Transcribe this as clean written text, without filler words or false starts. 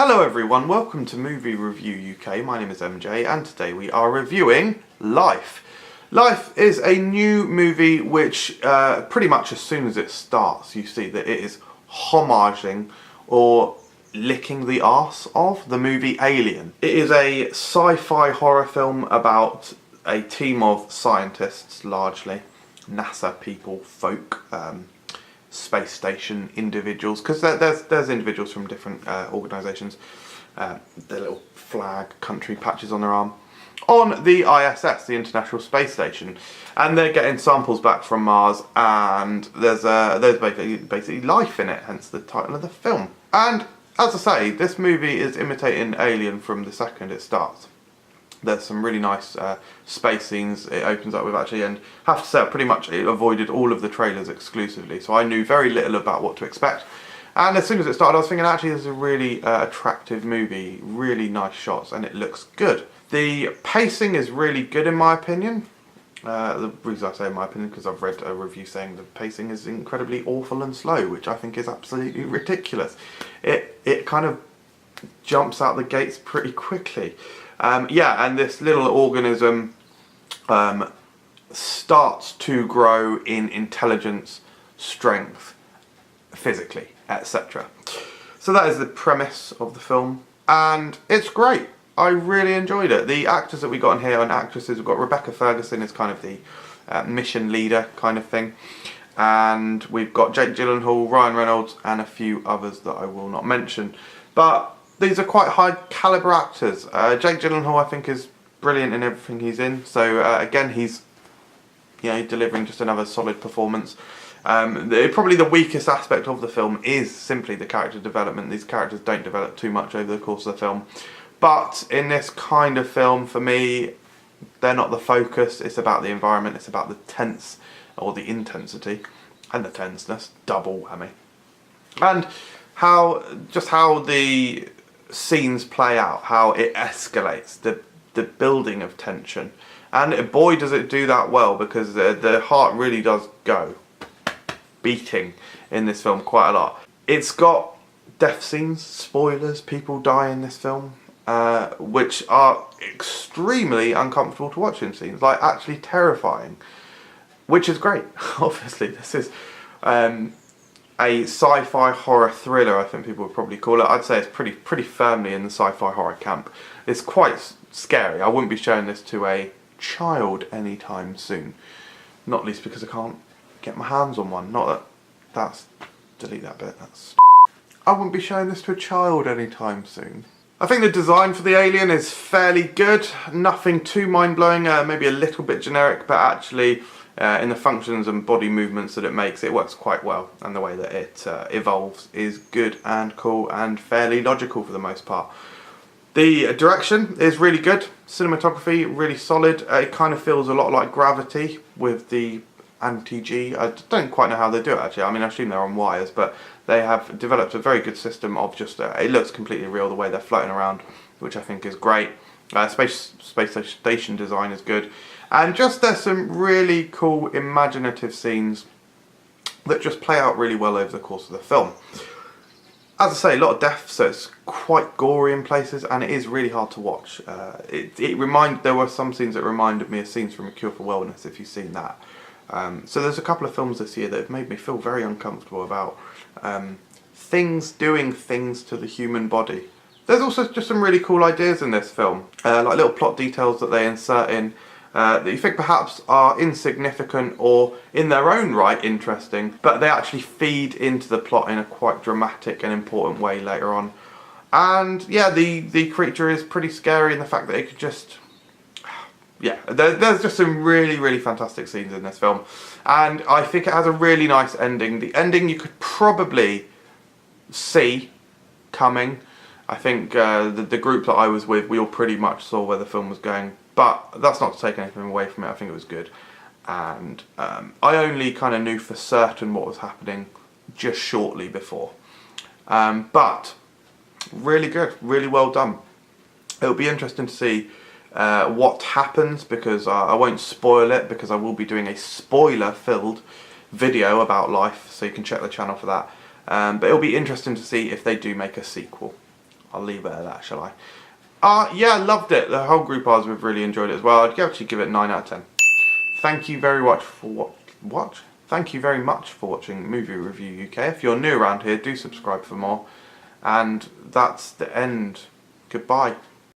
Hello everyone, welcome to Movie Review UK. My name is MJ and today we are reviewing Life. Life is a new movie which pretty much as soon as it starts you see that it is homaging or licking the arse of the movie Alien. It is a sci-fi horror film about a team of scientists, largely NASA people, folk, space station individuals, because there's individuals from different organisations, their little flag country patches on their arm, on the ISS, the International Space Station, and they're getting samples back from Mars, and there's basically life in it, hence the title of the film. And as I say, this movie is imitating Alien from the second it starts. There's some really nice space scenes it opens up with actually, and I have to say I pretty much avoided all of the trailers exclusively, so I knew very little about what to expect. And as soon as it started I was thinking actually this is a really attractive movie, really nice shots, and it looks good. The pacing is really good in my opinion. The reason I say in my opinion because I've read a review saying the pacing is incredibly awful and slow, which I think is absolutely ridiculous. It kind of jumps out the gates pretty quickly. Yeah, and this little organism starts to grow in intelligence, strength, physically, etc. So that is the premise of the film, and it's great. I really enjoyed it. The actors that we got in here and actresses, we've got Rebecca Ferguson as kind of the mission leader kind of thing, and we've got Jake Gyllenhaal, Ryan Reynolds, and a few others that I will not mention. But these are quite high caliber actors. Jake Gyllenhaal I think is brilliant in everything he's in, so again he's delivering just another solid performance. Probably the weakest aspect of the film is simply the character development. These characters don't develop too much over the course of the film, but in this kind of film, for me, they're not the focus. It's about the environment, it's about the tense, or the intensity, and the tenseness, double whammy. And how the scenes play out, how it escalates, the building of tension, and boy does it do that well, because the heart really does go beating in this film quite a lot. It's got death scenes, spoilers, people die in this film, which are extremely uncomfortable to watch in scenes, like actually terrifying, which is great. Obviously this is a sci-fi horror thriller, I think people would probably call it. I'd say it's pretty firmly in the sci-fi horror camp. It's quite scary. I wouldn't be showing this to a child anytime soon. Not least because I can't get my hands on one. Not that delete that bit. I wouldn't be showing this to a child anytime soon. I think the design for the alien is fairly good. Nothing too mind-blowing, maybe a little bit generic, but actually in the functions and body movements that it makes, it works quite well, and the way that it evolves is good and cool and fairly logical for the most part. The direction is really good, cinematography really solid. It kind of feels a lot like Gravity with the anti-G. I don't quite know how they do it actually. I mean, I assume they're on wires, but they have developed a very good system of just, it looks completely real the way they're floating around, which I think is great. Space station design is good. And just there's some really cool imaginative scenes that just play out really well over the course of the film. As I say, a lot of death, so it's quite gory in places, and it is really hard to watch. There were some scenes that reminded me of scenes from A Cure for Wellness, if you've seen that. So there's a couple of films this year that have made me feel very uncomfortable about things doing things to the human body. There's also just some really cool ideas in this film, like little plot details that they insert in that you think perhaps are insignificant or in their own right interesting, but they actually feed into the plot in a quite dramatic and important way later on. And yeah, the creature is pretty scary in the fact that it could just... Yeah, there's just some really fantastic scenes in this film, and I think it has a really nice ending. The ending you could probably see coming. I think the group that I was with, we all pretty much saw where the film was going, but that's not to take anything away from it. I think it was good, and I only kind of knew for certain what was happening just shortly before, but really good, really well done. It'll be interesting to see what happens, because I won't spoil it, because I will be doing a spoiler-filled video about Life, so you can check the channel for that. But it'll be interesting to see if they do make a sequel. I'll leave it at that, shall I? Yeah, loved it. The whole group of us have really enjoyed it as well. I'd actually give it 9 out of 10. Thank you very much for Thank you very much for watching Movie Review UK. If you're new around here, do subscribe for more. And that's the end. Goodbye.